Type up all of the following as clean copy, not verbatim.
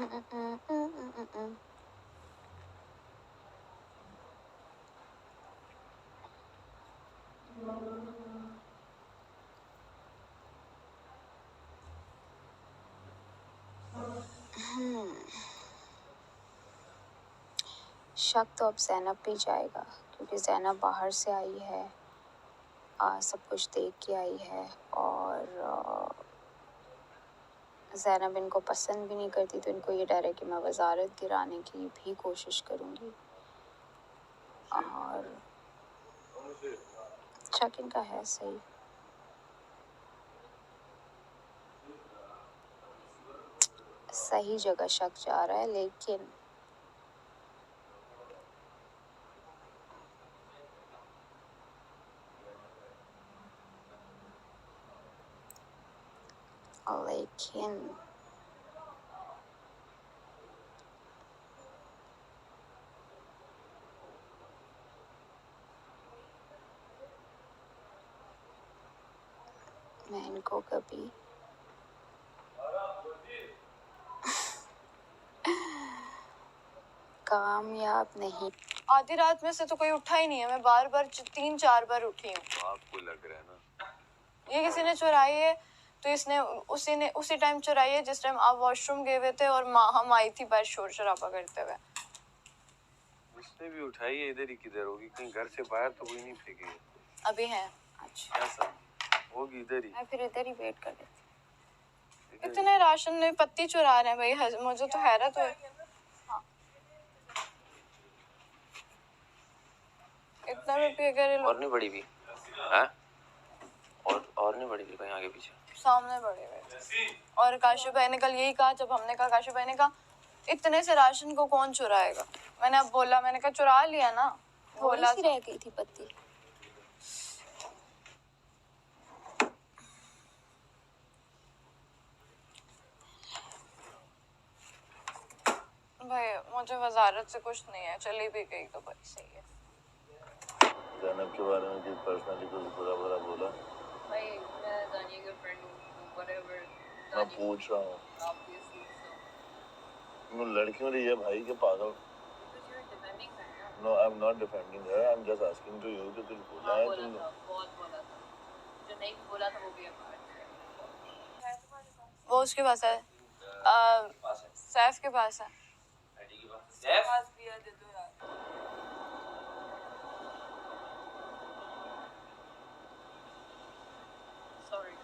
शक तो अब ज़ैनब पे जाएगा, क्योंकि ज़ैनब बाहर से आई है, सब कुछ देख के आई है, और ज़ैनब इनको पसंद भी नहीं करती, तो इनको ये डर है कि मैं वजारत गिराने की भी कोशिश करूँगी। और शक इनका है सही। सही जगह शक जा रहा है, लेकिन मैं इनको कभी कामयाब नहीं। आधी रात में से तो कोई उठा ही नहीं है, मैं बार बार 3-4 बार उठी हूँ। आपको लग रहा है ना ये किसी ने चुराई है, तो इसने उसी टाइम चुराई है जिस टाइम आप वॉशरूम गए हुए थे और हम आई थी बाहर शोर शराबा करते हुए। उसने भी उठाई है, इधर ही किधर होगी, कहीं घर से बाहर तो कोई नहीं फेंकी। अभी है। अच्छा, ऐसा होगी इधर ही। मैं फिर इधर ही वेट कर लेती। इतने राशन में पत्ती चुरा रहे हैं भाई, मुझे तो हैरत हुई। हाँ। इतना भी पी गए और नहीं बड़ी भी है, और नहीं बड़ी भी कहीं आगे पीछे सामने बड़े हुए। और काशू भाई ने कल यही कहा, जब हमने कहा, काशू भाई ने कहा इतने से राशन को कौन चुराएगा। मैंने अब बोला, मैंने कहा चुरा लिया ना, बोला सी रह गई थी पत्ती। भाई मुझे वजारत से कुछ नहीं है, चली भी गई तो भाई सही है। ज़ैनब के बारे में पर्सनली कुछ बुरा बुरा बोला? भाई मैं दानिया का फ्रेंड हूँ, whatever। मैं पूछ रहा हूँ, obviously so। वो लड़कियों रही है भाई के पागल। Because you're defending her ना। No, I'm not defending her. I'm just asking to you कि कुछ बोला है बोला तुमने? था, बहुत बोला था। जो नहीं बोला था वो भी है बाहर। वो उसके पास है, सैफ के पास है। सैफ पास भी है, दे दो यार। Sorry।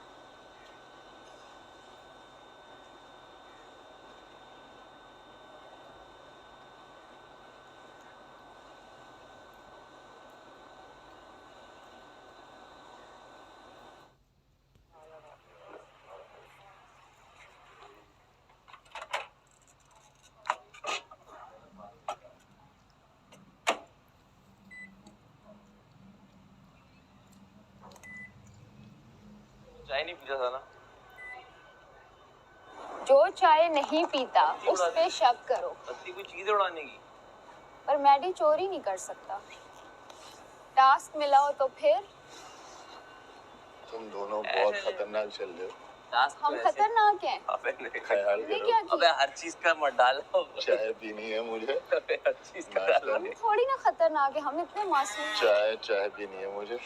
चाय नहीं पीता था ना? जो चाय नहीं पीता उस पे शक करो। पत्ती कोई चीज उड़ाने की। पर मैडी चोरी नहीं कर सकता। टास्क मिला हो तो फिर तुम दोनों बहुत खतरनाक चल रहे हो। हम खतरनाक हैं। अबे नहीं, ख्याल ये करो। क्या किया? अबे हर चीज का मत डालो। चाय पीनी है मुझे। अबे हर चीज का नाश्ता डालो। हम थोड़ी ना खतरनाक है, हम इतने मासूम हैं। चाय पीनी है मुझे।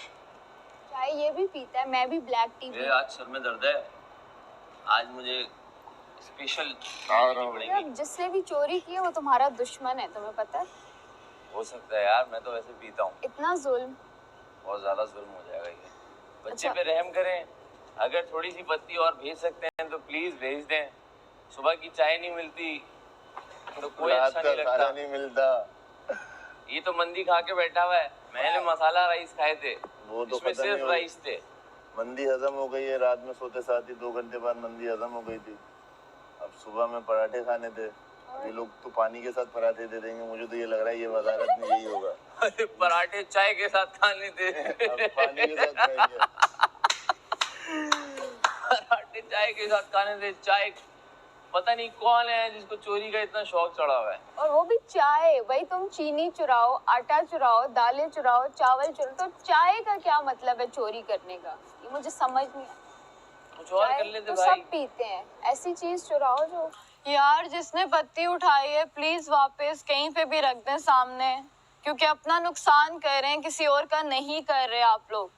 चाय ये भी पीता है, मैं भी ब्लैक टी मेरे आज सर में दर्द है, आज मुझे स्पेशल अब जिसने भी चोरी की है वो तुम्हारा दुश्मन है, तुम्हें पता है? हो सकता है यार, मैं तो वैसे पीता हूँ। इतना जुल्म। बहुत ज्यादा जुल्म हो जाएगा ये। बच्चे अच्छा। पे रहम करें, अगर थोड़ी सी पत्ती और भेज सकते हैं तो प्लीज भेज दें। सुबह की चाय नहीं मिलती तो कोई अच्छा नहीं लगता। खाना नहीं मिलता। ये तो मंदी खा के बैठा हुआ है, मैंने मसाला राइस खाए थे, वो तो इसमें सिर्फ राइस थे। मंदी हजम हो गई है, रात में सोते साथ ही 2 घंटे बाद मंदी हजम हो गई थी। अब सुबह में पराठे खाने थे, ये लोग तो पानी के साथ पराठे दे देंगे। मुझे तो ये लग रहा है ये वजारत में यही होगा। अरे पराठे चाय के साथ खाने थे। अब पानी के साथ खाएंगे। पराठे चाय के साथ खाने थे। चाय पता नहीं कौन है जिसको चोरी का इतना शौक चढ़ा हुआ है। और वो भी चाय। भाई तुम चीनी चुराओ, आटा चुराओ, दालें चुराओ, चावल चुराओ, तो चाय का क्या मतलब है चोरी करने का? ये मुझे समझ नहीं। कुछ और कर लेते तो भाई। सब पीते हैं, ऐसी चीज चुराओ जो यार जिसने पत्ती उठाई है प्लीज वापस कहीं पे भी रख दें सामने, क्योंकि अपना नुकसान कर रहे हैं, किसी और का नहीं कर रहे आप लोग।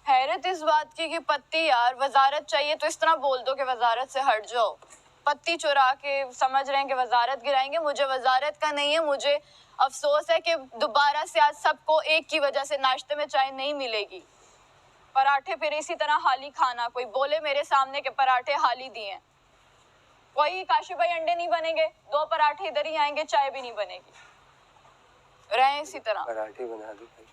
हैरत इस बात की कि पत्ती यार वजारत चाहिए तो इस तरह बोल दो कि वजारत से हट जाओ। पत्ती चुरा के समझ रहे हैं कि वजारत गिराएंगे, मुझे वजारत का नहीं है। मुझे अफसोस है कि दोबारा से आज सबको एक की वजह से नाश्ते में चाय नहीं मिलेगी। पराठे फिर इसी तरह हाली खाना, कोई बोले मेरे सामने के पराठे हाली दिए। कोई काशिफ भाई अंडे नहीं बनेंगे, 2 पराठे इधर ही आएंगे, चाय भी नहीं बनेगी, रहे इसी तरह। पराठे बना दो भाई।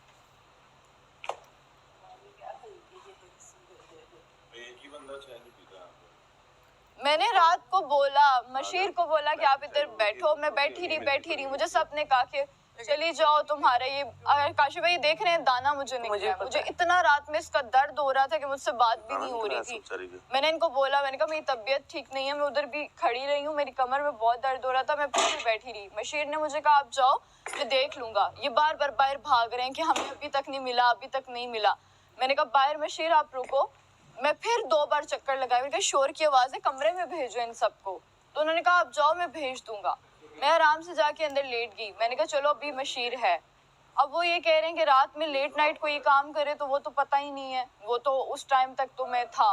मैंने रात को बोला, मशीर को बोला कि आप इधर बैठो, मैं बैठी रही। मुझे सबने कहा कि चली जाओ तुम्हारा ये, अगर काशिफ भाई देख रहे हैं दाना मुझे निकला है। मुझे इतना रात में इसका दर्द हो रहा था कि मुझसे बात भी नहीं हो रही थी। मैंने इनको बोला, मैंने कहा मेरी तबीयत ठीक नहीं है, मैं उधर भी खड़ी रही हूँ, मेरी कमर में बहुत दर्द हो रहा था, मैं फिर बैठी रही। मशीर ने मुझे कहा आप जाओ मैं देख लूंगा। ये बार बार बाहर भाग रहे हैं कि हमें अभी तक नहीं मिला, अभी तक नहीं मिला। मैंने कहा बाहर मशीर आप रुको। मैं फिर 2 बार चक्कर लगाया, मैंने कहा शोर की आवाज़ है, कमरे में भेजो इन सबको। तो उन्होंने कहा आप जाओ मैं भेज दूंगा। मैं आराम से जाके अंदर लेट गई। मैंने कहा चलो अभी मशीर है। अब वो ये कह रहे हैं कि रात में लेट नाइट को ये काम करे, तो वो तो पता ही नहीं है, वो तो उस टाइम तक तो मैं था,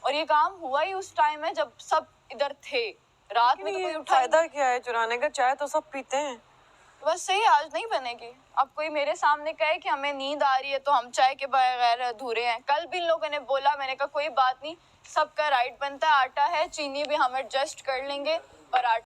और ये काम हुआ ही उस टाइम है जब सब इधर थे। रात में तो कोई उठा, फायदा क्या है चुराने का, चाय तो सब पीते हैं। बस सही आज नहीं बनेगी। अब कोई मेरे सामने कहे कि हमें नींद आ रही है तो हम चाय के बगैर अधूरे हैं। कल भी इन लोगों ने बोला, मैंने कहा कोई बात नहीं, सबका राइट बनता है, आटा है, चीनी भी हम एडजस्ट कर लेंगे, पर